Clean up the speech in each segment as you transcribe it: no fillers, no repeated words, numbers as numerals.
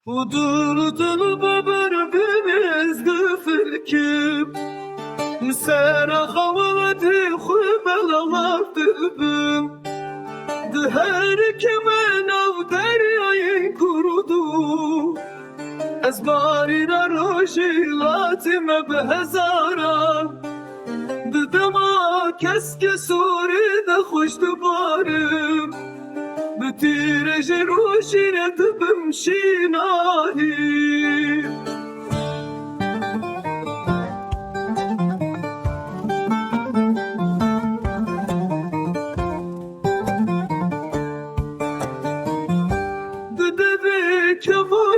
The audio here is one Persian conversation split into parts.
ودردم ببر بمز قفلكم مسارة خواتي خبل لطبم دهرك من او دریای کردو از باری روشی لاتم به هزارم ددما کس که سوری ده خوش دبارم به تیرش روشی ردبم شیناهی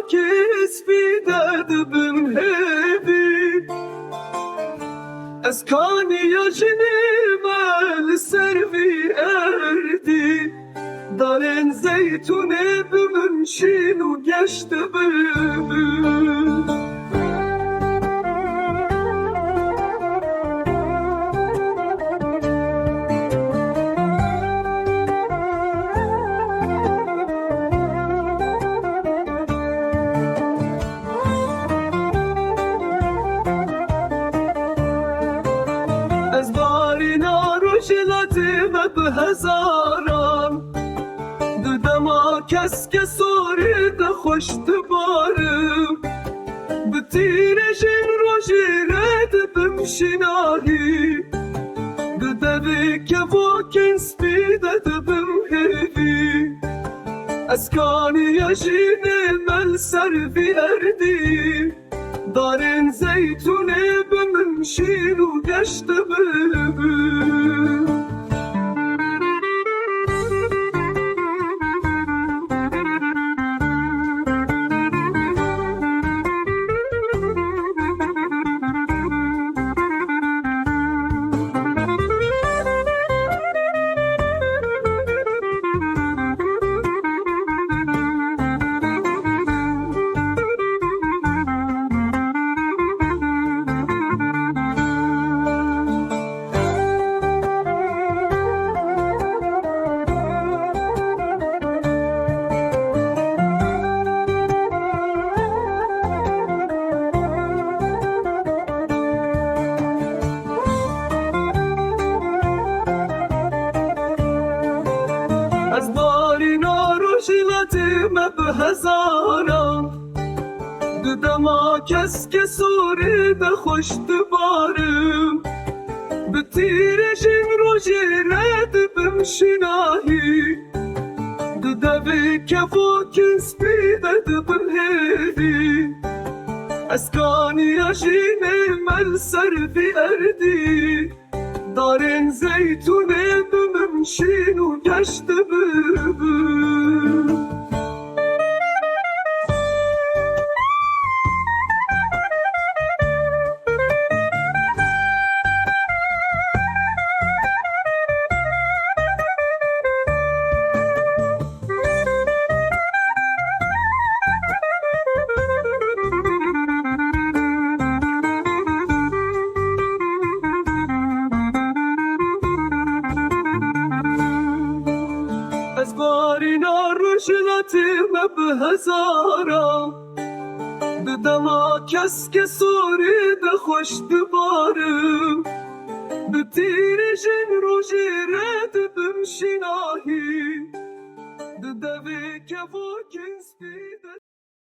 کس بیداد بم هبی از کانی جنیمال سروی اردی دارن زیتونه بمنشین و گشت بم از باری ناروشیلاتی و به هزاران ددما کس که سوری ده خوش دبارم به تیرشین روشی رد بمشیناهی ددوی که واکن سپیده بم هیوی از کانی یشین مل سروی اردی دارن زیتونه بمنشین و گشت ببین از باری ناروشیلاتی به هزاران ددما کس که سوری ده خوش دبارم به تیرشین روشی رد بمشیناهی ددوی که واکن سپیده بم هیدی از کانی یشین مل سروی اردی دارن زیتونه بمنشین و گشت ببین از باری ناروشیلاتی به هزاران ددما کس که سوری ده خوش دبارم به تیرشین روشی رد بمشیناهی ددوی که واکن سپیده